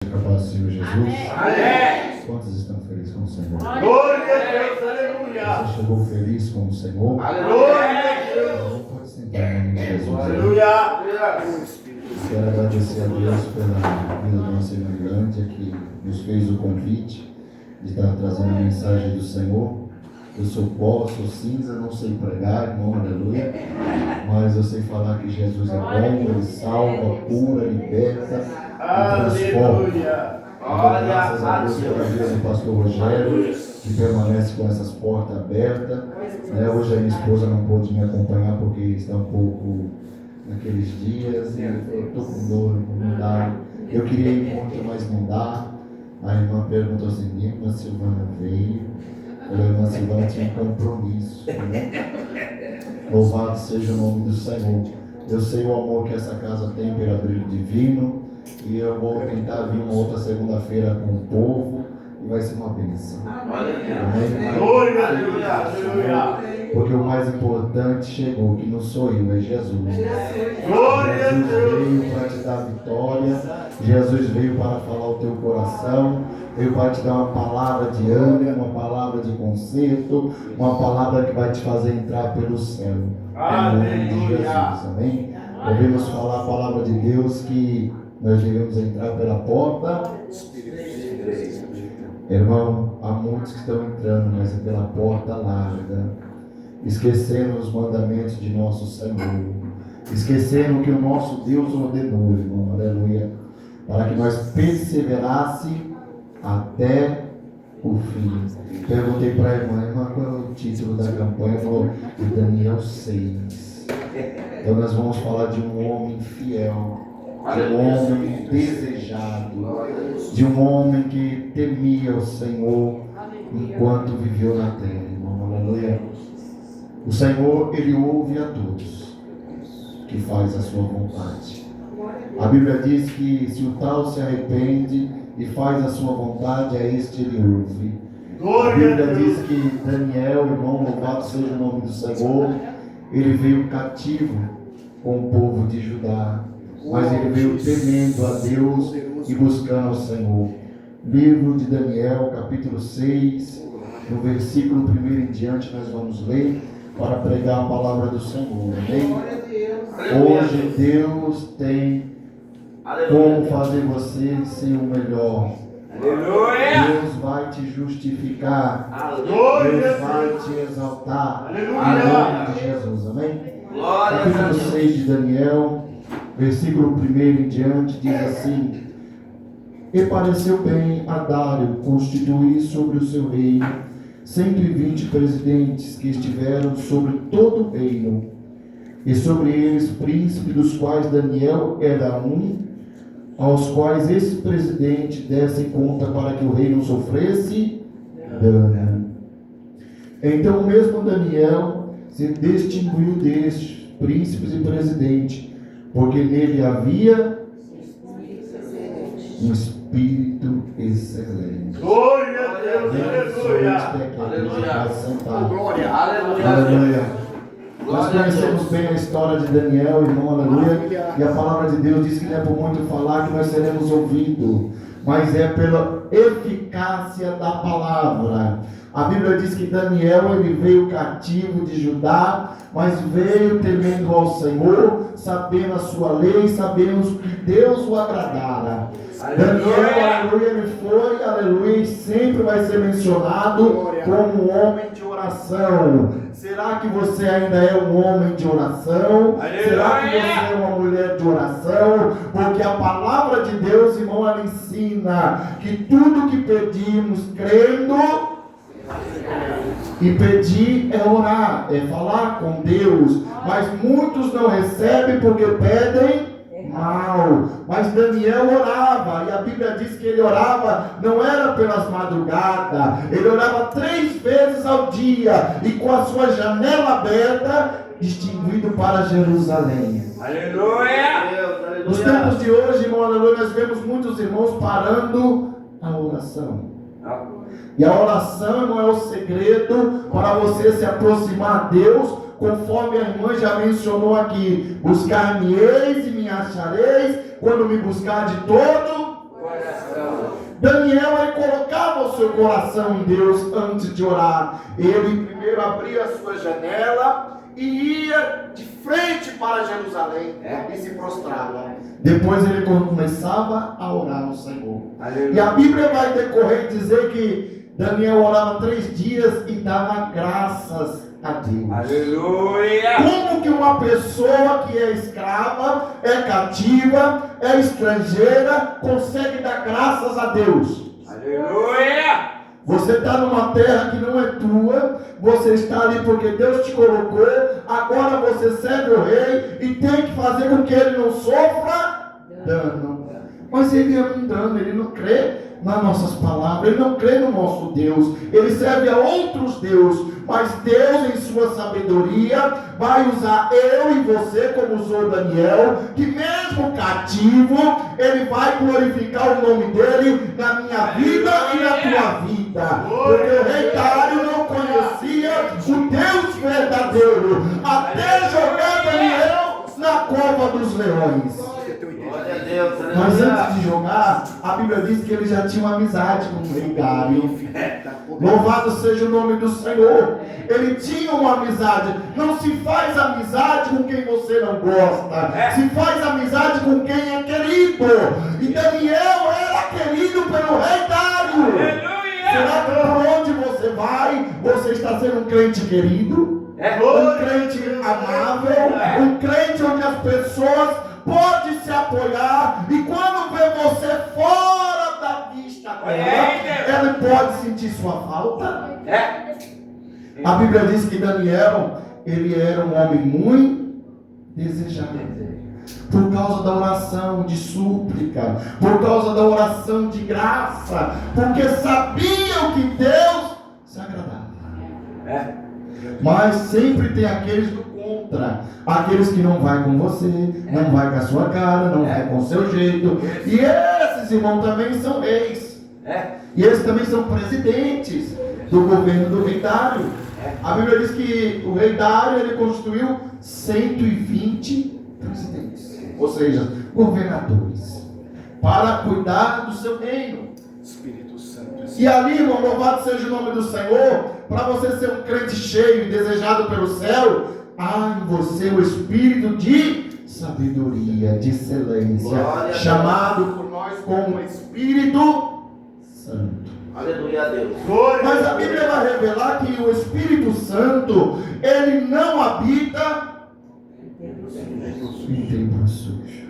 Capaz do Senhor Jesus. Amém. Quantos estão felizes com o Senhor? Glória a Deus, aleluia. Você chegou feliz com o Senhor? Aleluia a Deus. Pode sentar em nome de Jesus. Aleluia. Quero agradecer a Deus pela vida do nosso irmão Grande, que nos fez o convite de estar trazendo a mensagem do Senhor. Eu sou pó, sou cinza, não sei pregar, irmão, aleluia. Mas eu sei falar que Jesus é bom, Ele salva, cura, liberta e transforma. Então, graças a Deus pela vida do pastor Rogério, que permanece com essas portas abertas. Hoje a minha esposa não pôde me acompanhar porque está um pouco naqueles dias e eu estou com dor, não dá. Eu queria ir muito, mas não dá. A irmã perguntou assim: minha irmã Silvana veio. A irmã Silvana tinha um compromisso, né? Louvado seja o nome do Senhor. Eu sei o amor que essa casa tem pelo Abrigo Divino e eu vou tentar vir uma outra segunda-feira com o povo e vai ser uma bênção. Glória a Deus, aleluia. Porque o mais importante chegou, que não sou eu, é Jesus. Glória a Jesus Deus. veio para te dar vitória. Jesus veio para falar o teu coração. Veio para te dar uma palavra de ânimo, uma palavra de conserto, uma palavra que vai te fazer entrar pelo céu. Em nome de Jesus, amém? Devemos falar a palavra de Deus que nós devemos entrar pela porta. Irmão, há muitos que estão entrando, mas é pela porta larga, esquecendo os mandamentos de nosso Senhor, esquecendo que o nosso Deus ordenou, irmão, aleluia, para que nós perseverasse até o fim. Perguntei para a irmã, qual é o título da campanha? Ela falou, de Daniel 6. Então nós vamos falar de um homem fiel, de um homem desejado, de um homem que temia o Senhor enquanto viveu na terra, irmão, aleluia. O Senhor, Ele ouve a todos que faz a sua vontade. A Bíblia diz que se o tal se arrepende e faz a sua vontade, a este Ele ouve. A Bíblia diz que Daniel, irmão, louvado seja o nome do Senhor, ele veio cativo com o povo de Judá, mas ele veio temendo a Deus e buscando ao Senhor. Livro de Daniel, capítulo 6, no versículo 1 em diante, nós vamos ler para pregar a palavra do Senhor, amém? Hoje Deus tem como fazer você ser o melhor. Deus vai te justificar. Deus vai te exaltar. Em nome de Jesus, amém? Capítulo 6 de Daniel, versículo 1 em diante, diz assim: E pareceu bem a Dário constituir sobre o seu reino 120 presidentes que estiveram sobre todo o reino, e sobre eles príncipes, dos quais Daniel era um, aos quais esse presidente desse conta para que o rei não sofresse dano. Então mesmo Daniel se distinguiu destes príncipes e presidentes, porque nele havia um espírito excelente. Glória a Deus, aleluia. Aleluia. Nós conhecemos bem a história de Daniel, irmão, aleluia. E a palavra de Deus diz que não é por muito falar que nós seremos ouvidos, mas é pela eficácia da palavra. A Bíblia diz que Daniel, ele veio cativo de Judá, mas veio temendo ao Senhor, sabendo a sua lei, sabendo que Deus o agradara. Daniel, aleluia, ele foi, aleluia, e sempre vai ser mencionado como um homem de oração. Será que você ainda é um homem de oração? Será que você é uma mulher de oração? Porque a palavra de Deus, irmão, ela ensina que tudo que pedimos crendo, e pedir é orar, é falar com Deus, mas muitos não recebem porque pedem mal. Mas Daniel orava, e a Bíblia diz que ele orava, não era pelas madrugadas, ele orava 3 vezes ao dia, e com a sua janela aberta, distinguido para Jerusalém. Aleluia. Nos tempos de hoje, irmão, aleluia, nós vemos muitos irmãos parando a oração. E a oração não é o segredo para você se aproximar a Deus, conforme a irmã já mencionou aqui: buscar-me-eis e me achareis quando me buscar de todo seu coração em Deus antes de orar. Ele primeiro abria a sua janela e ia de frente para Jerusalém e se prostrava. Depois ele começava a orar ao Senhor. Aleluia. E a Bíblia vai decorrer e dizer que Daniel orava 3 dias e dava graças a Deus. Aleluia. Como que uma pessoa que é escrava, é cativa, é estrangeira, consegue dar graças a Deus? Aleluia. Você está numa terra que não é tua, você está ali porque Deus te colocou, agora você serve o rei e tem que fazer com que ele não sofra dano. Mas ele é um dano, ele não crê nas nossas palavras, ele não crê no nosso Deus, ele serve a outros deuses, mas Deus em sua sabedoria vai usar eu e você como usou Daniel, que mesmo cativo, ele vai glorificar o nome dele na minha vida e na tua vida, porque o rei Dário não conhecia o Deus verdadeiro, até jogar Daniel na cova dos leões. Glória a Deus. Mas antes de jogar, a Bíblia diz que ele já tinha uma amizade com o rei Dário. Louvado seja o nome do Senhor. Ele tinha uma amizade. Não se faz amizade com quem você não gosta. Se faz amizade com quem é querido. E Daniel era querido pelo rei Dário. Será que por onde você vai, você está sendo um crente querido? Um crente amável? Um crente onde as pessoas pode se apoiar, e quando vê você fora da vista dela, ele pode sentir sua falta. A Bíblia diz que Daniel, ele era um homem muito desejado, por causa da oração de súplica, por causa da oração de graça, porque sabiam que Deus se agradava. Mas sempre tem aqueles do contra, aqueles que não vai com você, não vai com a sua cara, não vai com o seu jeito. E esses, irmãos, também são reis. E esses também são presidentes do governo do rei Dário. A Bíblia diz que o rei Dário, ele constituiu 120 presidentes, ou seja, governadores, para cuidar do seu reino. Espírito Santo. E ali, irmão, louvado seja o nome do Senhor, para você ser um crente cheio e desejado pelo céu, há em você o espírito de sabedoria, de excelência, chamado por nós como Espírito Santo. Aleluia a Deus. Mas a Bíblia vai revelar que o Espírito Santo, ele não habita em templo sujo.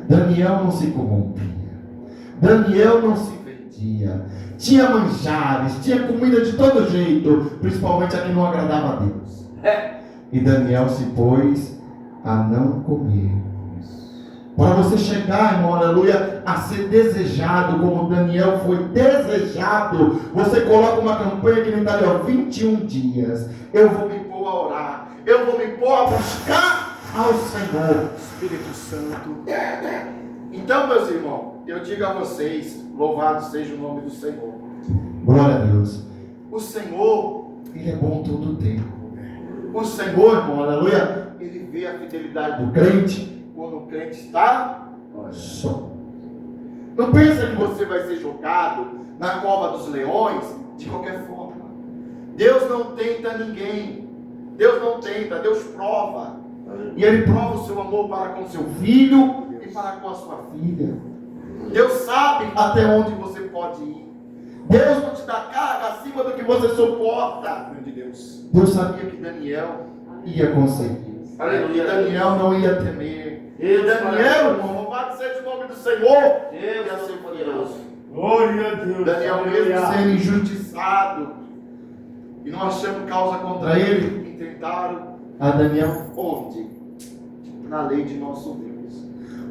Daniel não se corrompia, Daniel não se vendia, tinha manjares, tinha comida de todo jeito, principalmente a que não agradava a Deus. E Daniel se pôs a não comer. Para você chegar, irmão, aleluia, a ser desejado, como Daniel foi desejado, você coloca uma campanha que ele está ali, ó, 21 dias. Eu vou me pôr a orar, eu vou me pôr a buscar ao Senhor. Espírito Santo. Então, meus irmãos, eu digo a vocês, louvado seja o nome do Senhor. Glória a Deus. O Senhor, ele é bom todo o tempo. O Senhor, irmão, aleluia, ele vê a fidelidade do crente quando o crente está só. Não pensa que você vai ser jogado na cova dos leões de qualquer forma. Deus não tenta ninguém. Deus não tenta, Deus prova. E Ele prova o seu amor para com seu filho e para com a sua filha. Deus sabe até onde você pode ir. Deus não te dá carga acima do que você suporta. Deus sabia que Daniel ia conseguir. Aleluia. Daniel não ia temer. E Daniel, irmão, louvado seja o nome do Senhor, ia ser poderoso. Glória a Deus. Daniel, mesmo sendo injustiçado e não achando causa contra ele, intentaram a Daniel onde? Na lei de nosso Deus.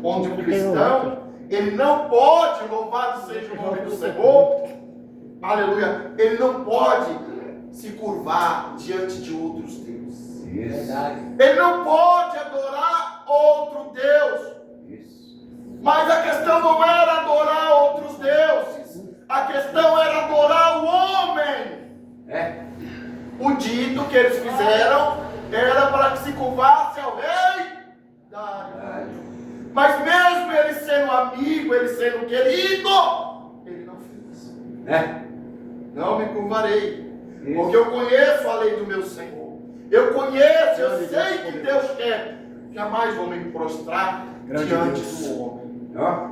Onde um cristão, ele não pode, louvado seja o nome do Senhor, aleluia, ele não pode se curvar diante de outros deuses. Ele não pode adorar outro Deus. Mas a questão não era adorar outros deuses. A questão era adorar o homem. O dito que eles fizeram era para que se curvasse ao rei Dário. Mas mesmo ele sendo amigo, ele sendo querido, ele não fez. Não me curvarei. Porque eu conheço a lei do meu Senhor. Eu conheço, eu sei que Deus quer. Jamais vou me prostrar diante do homem.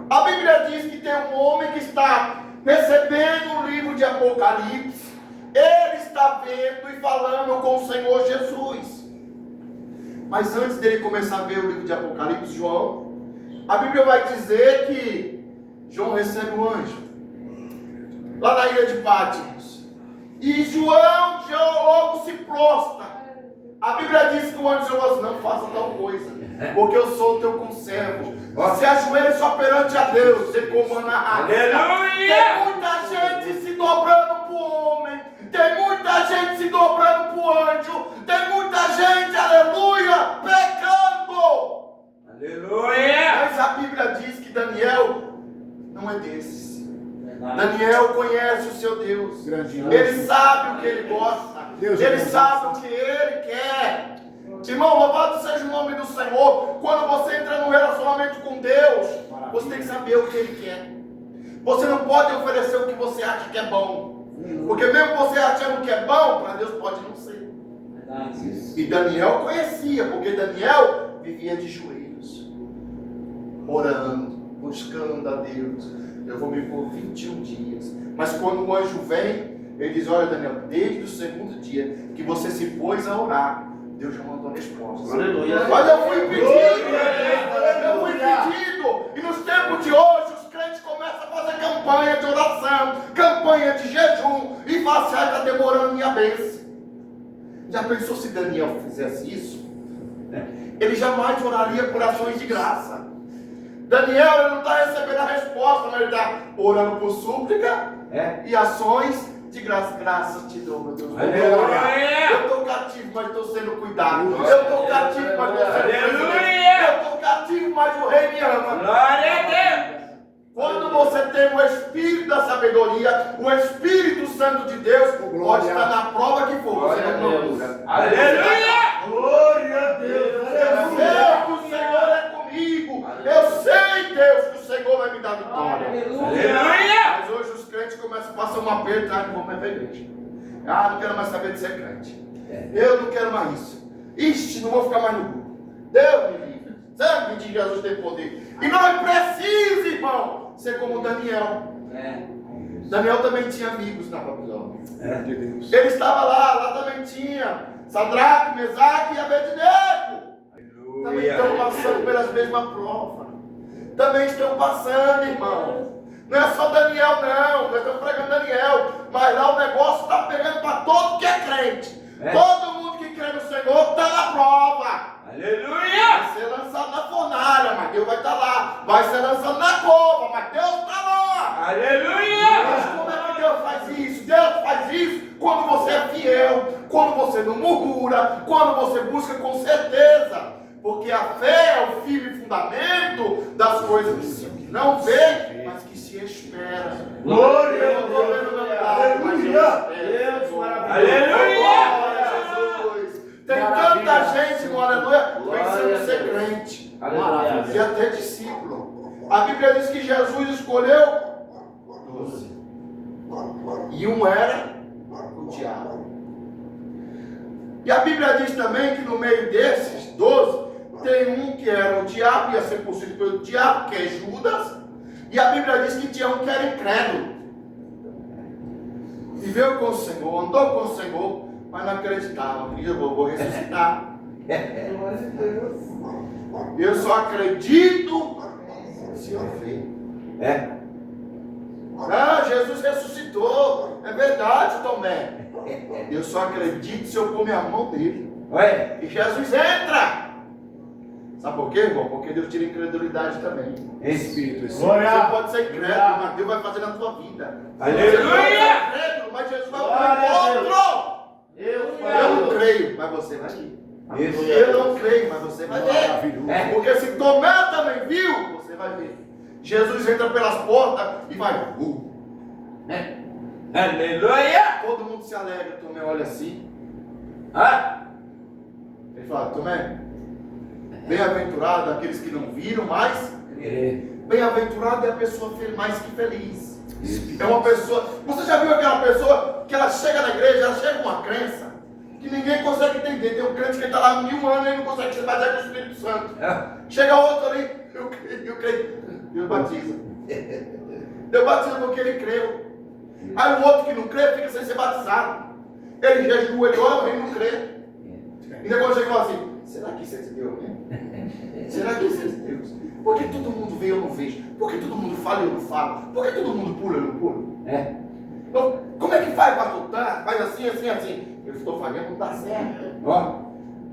A Bíblia diz que tem um homem que está recebendo o livro de Apocalipse. Ele está vendo e falando com o Senhor Jesus. Mas antes dele começar a ver o livro de Apocalipse, João, a Bíblia vai dizer que João recebe um anjo lá na ilha de Patmos. E João logo se prostra. A Bíblia diz que o anjo falou assim: não faça tal coisa, porque eu sou o teu conservo. Se ajoelhe só perante a Deus, você comanda a Aleluia! Tem muita gente se dobrando para o homem, tem muita gente se dobrando para o anjo, tem muita gente, aleluia, pecando. Aleluia! Mas a Bíblia diz que Daniel não é desses. Daniel conhece o seu Deus. Ele sabe o que ele gosta. Ele sabe o que ele quer. Irmão, louvado seja o nome do Senhor. Quando você entra num relacionamento com Deus, você tem que saber o que ele quer. Você não pode oferecer o que você acha que é bom. Porque mesmo você achando que é bom, para Deus pode não ser. E Daniel conhecia, porque Daniel vivia de joelhos, orando, buscando a Deus. Eu vou me pôr 21 dias. Mas quando o anjo vem, ele diz: olha, Daniel, desde o segundo dia que você se pôs a orar, Deus já mandou a resposta. Aleluia. Mas eu fui pedido. E nos tempos de hoje, os crentes começam a fazer campanha de oração, campanha de jejum, e fala assim: está demorando minha bênção. Já pensou se Daniel fizesse isso? Ele jamais oraria por ações de graça. Daniel, ele não está recebendo a resposta, mas ele está orando por súplica e ações de graça. Graças te dou, meu Deus. Eu estou cativo, mas estou sendo cuidado. Eu estou cativo, mas estou sendo cuidado. Eu estou cativo, mas o rei me ama. Glória a Deus! Quando você tem o Espírito da sabedoria, o Espírito Santo de Deus, pode estar na prova que for, você não procura. Aleluia! Glória a Deus. Eu sei que o Senhor é comigo. Eu sei, Deus, que o Senhor vai me dar vitória. Aleluia! Mas hoje os crentes começam a passar um aperto, não vou mais para a igreja. Não quero mais saber de ser crente. Eu não quero mais isso. Ixi, não vou ficar mais no grupo. Deus me livre. Sabe que Jesus tem poder. E nós precisamos, irmão, ser como Daniel. Daniel também tinha amigos na Babilônia. Ele estava lá também tinha Sadraque, Mesaque e Abednego. Também estão passando pelas mesmas provas. Também estão passando, irmão. Não é só Daniel, não. Nós estamos pregando Daniel. Mas lá o negócio está pegando para todo que é crente. Todo mundo que crê no Senhor está na prova. Aleluia! Vai ser lançado na fornalha, mas Deus vai estar lá. Vai ser lançado na cova, mas Deus está lá. Aleluia! Mas como é que Deus faz isso? Deus faz isso quando você é fiel, quando você não murmura, quando você busca com certeza. Porque a fé é o firme fundamento das coisas que se não vê, mas que se espera. Glória a Eu não estou vendo meu milagre, mas eu espero. Deus maravilhoso. Aleluia! Glória a Jesus. Tem tanta gente, irmão, aleluia, pensando ser crente. E até discípulo. A Bíblia diz que Jesus escolheu 12. E um era o diabo. E a Bíblia diz também que no meio desses 12, tem um que era o diabo, ia ser possuído pelo diabo, que é Judas. E a Bíblia diz que tinha um que era incrédulo. Viveu com o Senhor, andou com o Senhor, mas não acreditava. Eu vou ressuscitar. Eu só acredito se eu ver. Jesus ressuscitou. É verdade, Tomé. Eu só acredito se eu pôr minha mão nele. E Jesus entra. Sabe por quê, irmão? Porque Deus tira a incredulidade também. Espírito. Você pode ser incrédulo, mas Deus vai fazer na tua vida. Aleluia! Você pode ser incrédulo, mas Jesus vai para o encontro. Eu não creio, mas você vai ir. Eu não creio, mas você vai ver. Porque se Tomé também viu, você vai ver. Jesus entra pelas portas e vai. Aleluia! Todo mundo se alegra. Tomé olha assim. Ele fala: Tomé, bem-aventurado aqueles que não viram, mas bem-aventurado é a pessoa mais que feliz. É uma pessoa. Você já viu aquela pessoa que ela chega na igreja, ela chega com uma crença que ninguém consegue entender. Tem um crente que está lá há 1000 anos e não consegue se basear com o Espírito Santo. Chega outro ali, eu creio, Deus batiza. Deus batiza porque ele creu. Aí o outro que não crê fica sem ser batizado. Ele jejua, ele ora, ele não crê. E depois chega e fala assim: será que isso é de Deus mesmo? Será que isso é de Deus? Por que todo mundo vê e eu não vejo? Por que todo mundo fala e eu não falo? Por que todo mundo pula e eu não pulo? Então, como é que faz para voltar? Faz assim, assim, assim. Eu estou fazendo, não está certo.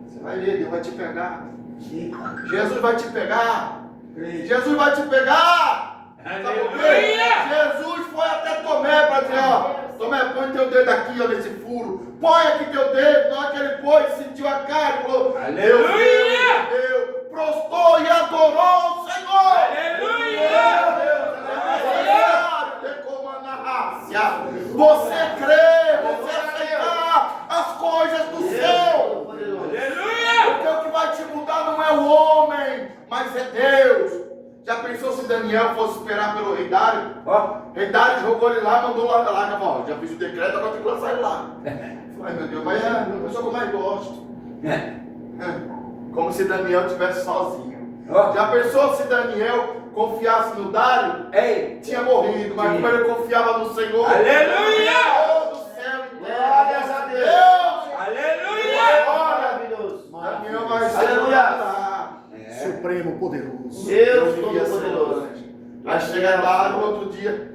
Você vai ver, Deus vai te pegar. Jesus vai te pegar. Jesus vai te pegar. Sabe por quê? Jesus foi até Tomé para dizer: ó, Tomé, põe teu dedo aqui, ó, nesse furo. Põe aqui teu dedo. Na hora que ele pôs, sentiu a carne, falou: Aleluia! Deus, prostou e adorou o Senhor. Aleluia! Você crê, você aceitar as coisas do céu. Aleluia! Porque o que vai te mudar não é o homem, mas é Deus. Já pensou se Daniel fosse esperar pelo rei Dário? Rei Dário jogou ele lá, mandou lá, já fiz o decreto, agora tem que lançar ele lá. Ai meu Deus, mas é a pessoa que eu mais gosto. Como se Daniel estivesse sozinho. Já pensou se Daniel confiasse no Dário? Tinha morrido, mas como ele confiava no Senhor, Aleluia! todo o céu e glórias a Deus. Aleluia! Daniel vai ser Supremo poderoso. Deus Todo-Poderoso. Aí chega lá no outro dia: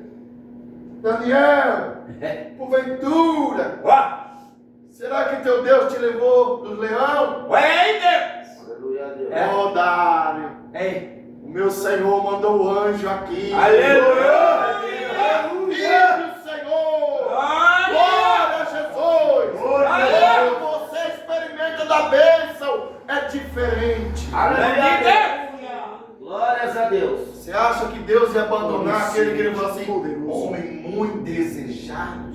Daniel, porventura, será que teu Deus te levou dos leões? Aleluia, Deus! Ó Dário, o meu Senhor mandou o anjo aqui. Aleluia! Filho do Senhor! Glória a Jesus! Quando você experimenta da bênção, é diferente. Glórias a Deus. Você acha que Deus ia abandonar aquele que ele falou assim: homem muito desejado?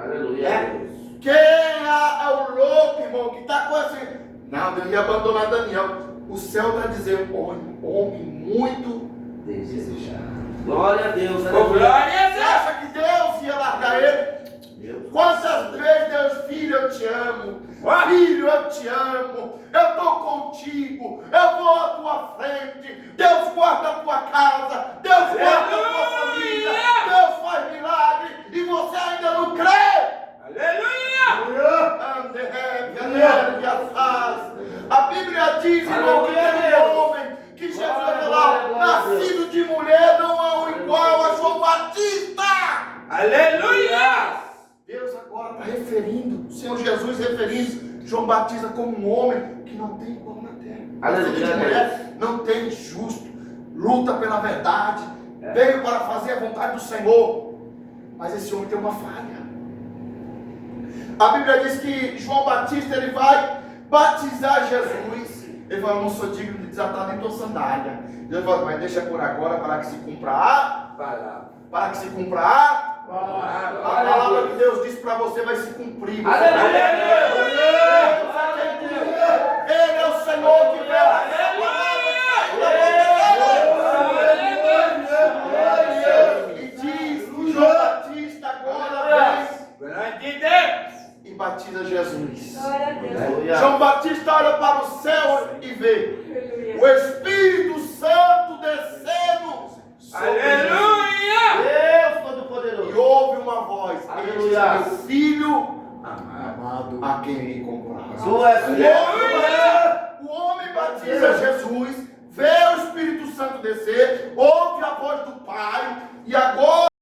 Aleluia. Quem é o louco, irmão, que está com esse... Não, Deus ia abandonar Daniel. O céu está dizendo: homem muito desejado. Glória a Deus. Oh, Aleluia. glória a Você Deus! acha que Deus ia largar ele? Quantas vezes Deus, filho, eu te amo. Filho, eu te amo. Eu estou contigo. Eu vou à tua frente. Deus guarda a tua casa. Deus guarda a tua família. Deus faz milagre. E você ainda não crê? Aleluia! A Bíblia diz, irmão, que tem um homem que Jesus é lá, nascido de mulher, não há um igual a João Batista. Aleluia! Deus agora está referindo, o Senhor Jesus referindo João Batista como um homem que não tem igual na terra. Nascido de mulher, não tem justo, luta pela verdade, veio para fazer a vontade do Senhor. Mas esse homem tem uma falha. A Bíblia diz que João Batista ele vai batizar Jesus. Ele fala: eu não sou digno de desatar nem tua sandália. Deus fala: mas deixa por agora para que se cumpra a para que se cumpra a palavra que Deus disse para você vai se cumprir. Aleluia! Ele é o Senhor que veio a e diz que João Batista agora vem e batiza Jesus. João Batista olha para o céu e vê o Espírito Santo descendo sobre Aleluia! Deus Todo-Poderoso. e ouve uma voz: Aleluia. este é meu filho amado, a quem me comprazo. Tu és O homem batiza Jesus, vê o Espírito Santo descer, ouve